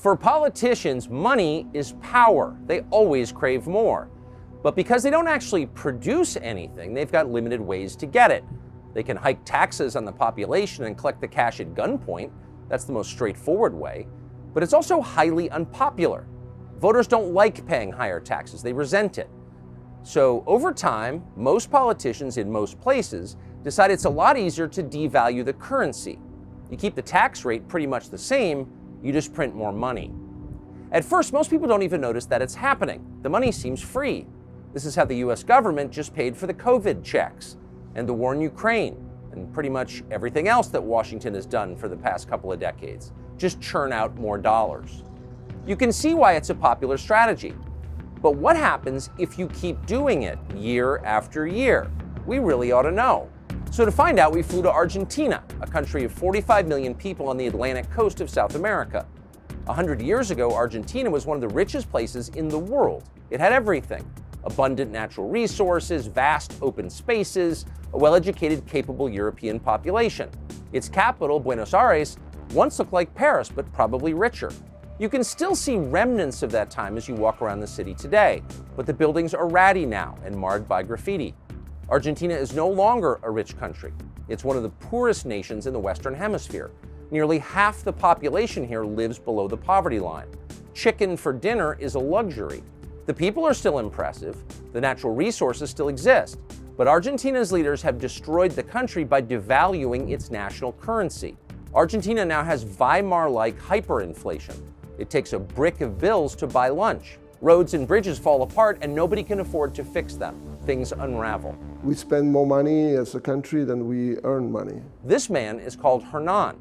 For politicians, money is power. They always crave more. But because they don't actually produce anything, they've got limited ways to get it. They can hike taxes on the population and collect the cash at gunpoint. That's the most straightforward way. But it's also highly unpopular. Voters don't like paying higher taxes. They resent it. So over time, most politicians in most places decide it's a lot easier to devalue the currency. You keep the tax rate pretty much the same, you just print more money. At first, most people don't even notice that it's happening. The money seems free. This is how the US government just paid for the COVID checks and the war in Ukraine and pretty much everything else that Washington has done for the past couple of decades. Just churn out more dollars. You can see why it's a popular strategy. But what happens if you keep doing it year after year? We really ought to know. So to find out, we flew to Argentina, a country of 45 million people on the Atlantic coast of South America. 100 years ago, Argentina was one of the richest places in the world. It had everything: abundant natural resources, vast open spaces, a well-educated, capable European population. Its capital, Buenos Aires, once looked like Paris, but probably richer. You can still see remnants of that time as you walk around the city today, but the buildings are ratty now and marred by graffiti. Argentina is no longer a rich country. It's one of the poorest nations in the Western Hemisphere. Nearly half the population here lives below the poverty line. Chicken for dinner is a luxury. The people are still impressive, the natural resources still exist, but Argentina's leaders have destroyed the country by devaluing its national currency. Argentina now has Weimar-like hyperinflation. It takes a brick of bills to buy lunch. Roads and bridges fall apart and nobody can afford to fix them. Things unravel. We spend more money as a country than we earn money. This man is called Hernan.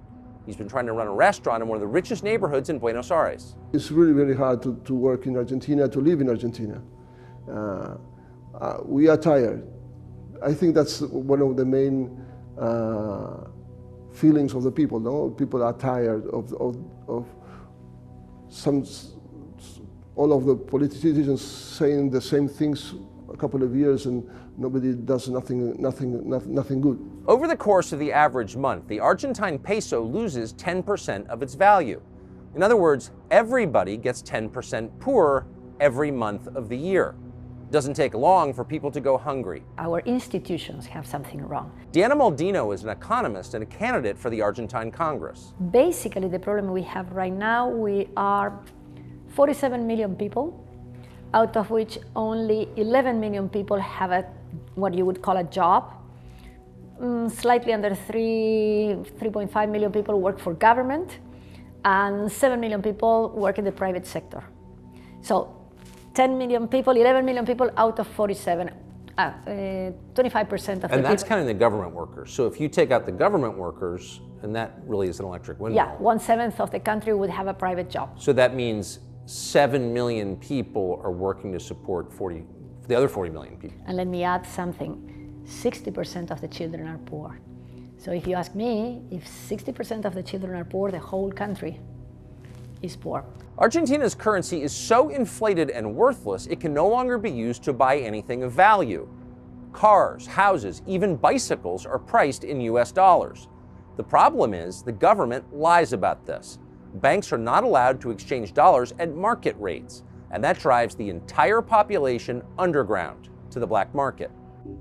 He's been trying to run a restaurant in one of the richest neighborhoods in Buenos Aires. It's really, really hard to work in Argentina, to live in Argentina. We are tired. I think that's one of the main feelings of the people. No? People are tired of all of the politicians saying the same things a couple of years and nobody does nothing good. Over the course of the average month, the Argentine peso loses 10% of its value. In other words, everybody gets 10% poorer every month of the year. It doesn't take long for people to go hungry. Our institutions have something wrong. Diana Maldino is an economist and a candidate for the Argentine Congress. Basically, the problem we have right now, we are 47 million people, out of which only 11 million people have what you would call a job. Slightly under 3.5 million people work for government, and 7 million people work in the private sector. So 10 million people, 11 million people out of 47, 25% of the people. And that's counting the government workers. So if you take out the government workers, and that really is an electric windmill. Yeah, 1/7 of the country would have a private job. So that means 7 million people are working to support the other 40 million people. And let me add something. 60% of the children are poor. So if you ask me, if 60% of the children are poor, the whole country is poor. Argentina's currency is so inflated and worthless, it can no longer be used to buy anything of value. Cars, houses, even bicycles are priced in US dollars. The problem is the government lies about this. Banks are not allowed to exchange dollars at market rates, and that drives the entire population underground to the black market.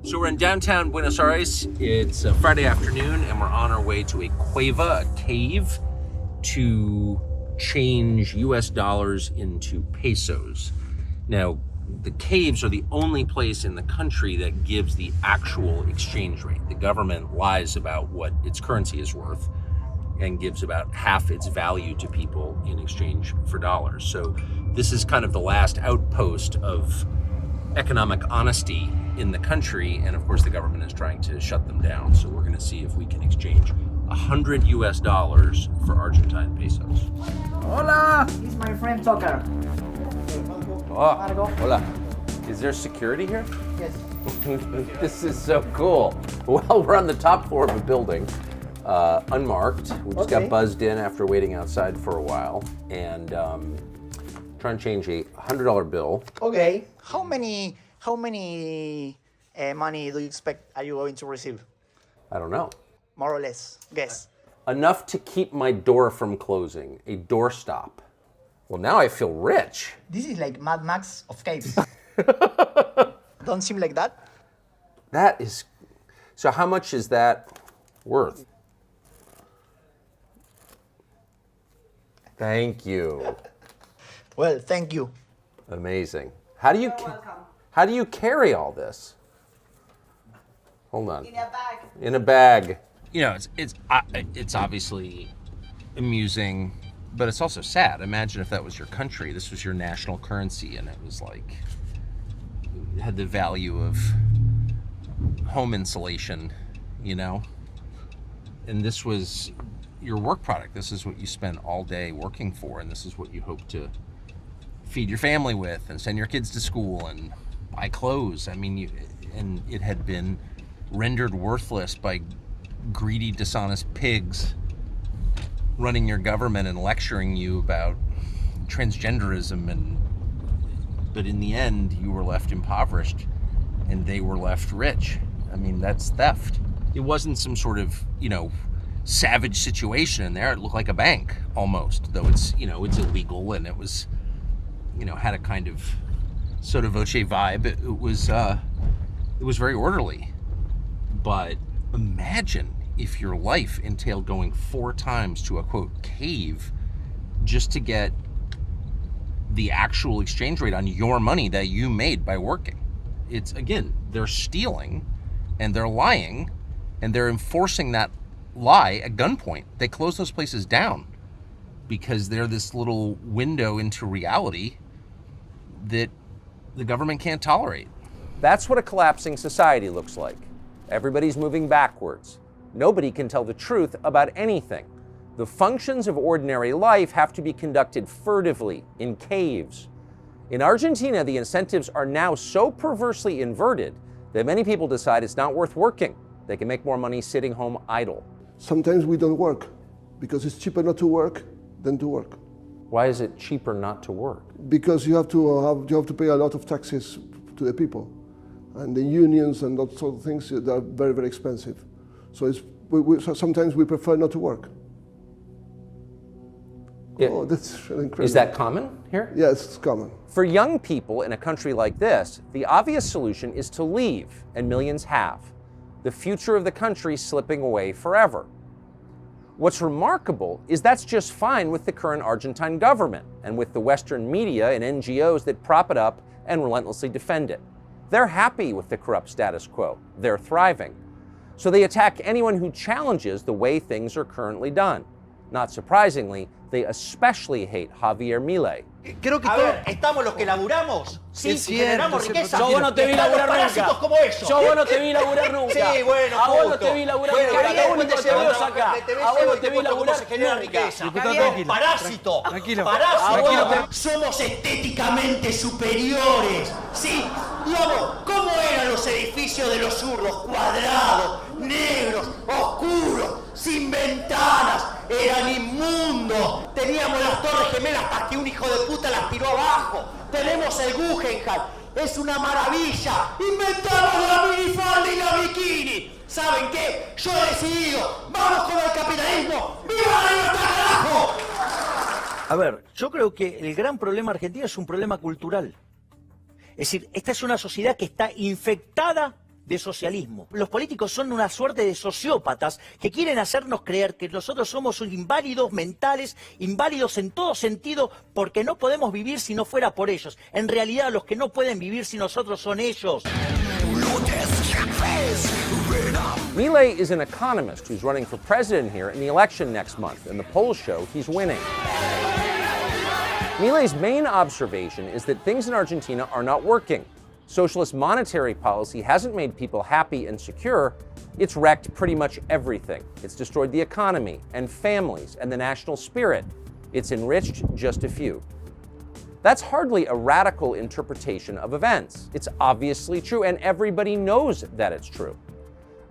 So we're in downtown Buenos Aires. It's a Friday afternoon, and we're on our way to a cueva, a cave, to change US dollars into pesos. Now, the caves are the only place in the country that gives the actual exchange rate. The government lies about what its currency is worth and gives about half its value to people in exchange for dollars. So this is kind of the last outpost of economic honesty in the country, and of course the government is trying to shut them down. So we're gonna see if we can exchange 100 US dollars for Argentine pesos. Hola! He's my friend Tucker. Oh, hola. Is there security here? Yes. This is so cool. Well, we're on the top floor of a building, unmarked. We just got buzzed in after waiting outside for a while, and trying to change a $100 bill. Okay. How many money do you expect are you going to receive? I don't know. More or less. Guess. Enough to keep my door from closing, a doorstop. Well, now I feel rich. This is like Mad Max of caves. Don't seem like that? That is, so how much is that worth? Thank you. Well, thank you. Amazing. How do you carry all this? Hold on. In a bag. In a bag. You know, it's obviously amusing, but it's also sad. Imagine if that was your country, this was your national currency, and it was like, it had the value of home insulation, you know? And this was your work product. This is what you spent all day working for, and this is what you hope to feed your family with and send your kids to school and buy clothes. I mean, and it had been rendered worthless by greedy, dishonest pigs running your government and lecturing you about transgenderism, but in the end you were left impoverished and they were left rich. I mean, that's theft. It wasn't some sort of, you know, savage situation in there. It looked like a bank almost, though it's, you know, it's illegal, and it was, you know, had a kind of sotto voce vibe. It was very orderly. But imagine if your life entailed going 4 times to a, quote, cave just to get the actual exchange rate on your money that you made by working. It's, again, they're stealing and they're lying and they're enforcing that lie at gunpoint. They close those places down because they're this little window into reality that the government can't tolerate. That's what a collapsing society looks like. Everybody's moving backwards. Nobody can tell the truth about anything. The functions of ordinary life have to be conducted furtively, in caves. In Argentina, the incentives are now so perversely inverted that many people decide it's not worth working. They can make more money sitting home idle. Sometimes we don't work because it's cheaper not to work than to work. Why is it cheaper not to work? Because you have to pay a lot of taxes to the people, and the unions and that sort of things, they are very, very expensive. So sometimes we prefer not to work. Oh, that's really incredible. Is that common here? Yes, it's common. For young people in a country like this, the obvious solution is to leave, and millions have. The future of the country slipping away forever. What's remarkable is that's just fine with the current Argentine government and with the Western media and NGOs that prop it up and relentlessly defend it. They're happy with the corrupt status quo. They're thriving. So they attack anyone who challenges the way things are currently done. Not surprisingly, they especially hate Javier Milei. Creo que estamos los que laburamos, sí, generamos riqueza. Yo vos no te vi laburar nunca. Como ellos. Yo vos no te vi laburar nunca. Sí, bueno, a vos no te vi laburar nunca. Acá único te veo acá. A vos no te vi laburar nunca. Parásito. Tranquilo. Parásito. Somos estéticamente superiores. Sí. Digamos, ¿cómo eran los edificios de los zurdos? Cuadrados, negros, oscuros, sin ventanas. Eran inmundos. Teníamos las Torres Gemelas hasta que un hijo de puta las tiró abajo. Tenemos el Guggenheim. Es una maravilla. Inventamos la minifalda y la bikini. ¿Saben qué? Yo he decidido. Vamos con el capitalismo. ¡Viva la libertad, carajo! A ver, yo creo que el gran problema argentino es un problema cultural. Es decir, esta es una sociedad que está infectada de socialismo. Los políticos son una suerte de sociópatas que quieren hacernos creer que nosotros somos inválidos mentales, inválidos en todo sentido, porque no podemos vivir si no fuera por ellos. En realidad, los que no pueden vivir sin nosotros son ellos. Milei is an economist who's running for president here in the election next month, and the polls show he's winning. Milei's main observation is that things in Argentina are not working. Socialist monetary policy hasn't made people happy and secure. It's wrecked pretty much everything. It's destroyed the economy and families and the national spirit. It's enriched just a few. That's hardly a radical interpretation of events. It's obviously true, and everybody knows that it's true.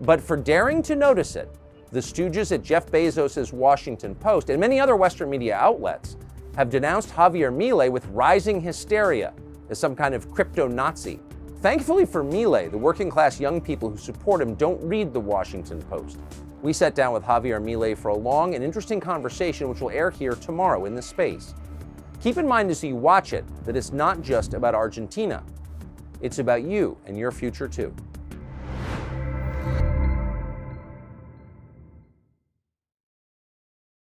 But for daring to notice it, the stooges at Jeff Bezos' Washington Post and many other Western media outlets have denounced Javier Milei with rising hysteria as some kind of crypto-Nazi. Thankfully for Milei, the working-class young people who support him don't read the Washington Post. We sat down with Javier Milei for a long and interesting conversation which will air here tomorrow in this space. Keep in mind as you watch it that it's not just about Argentina. It's about you and your future too.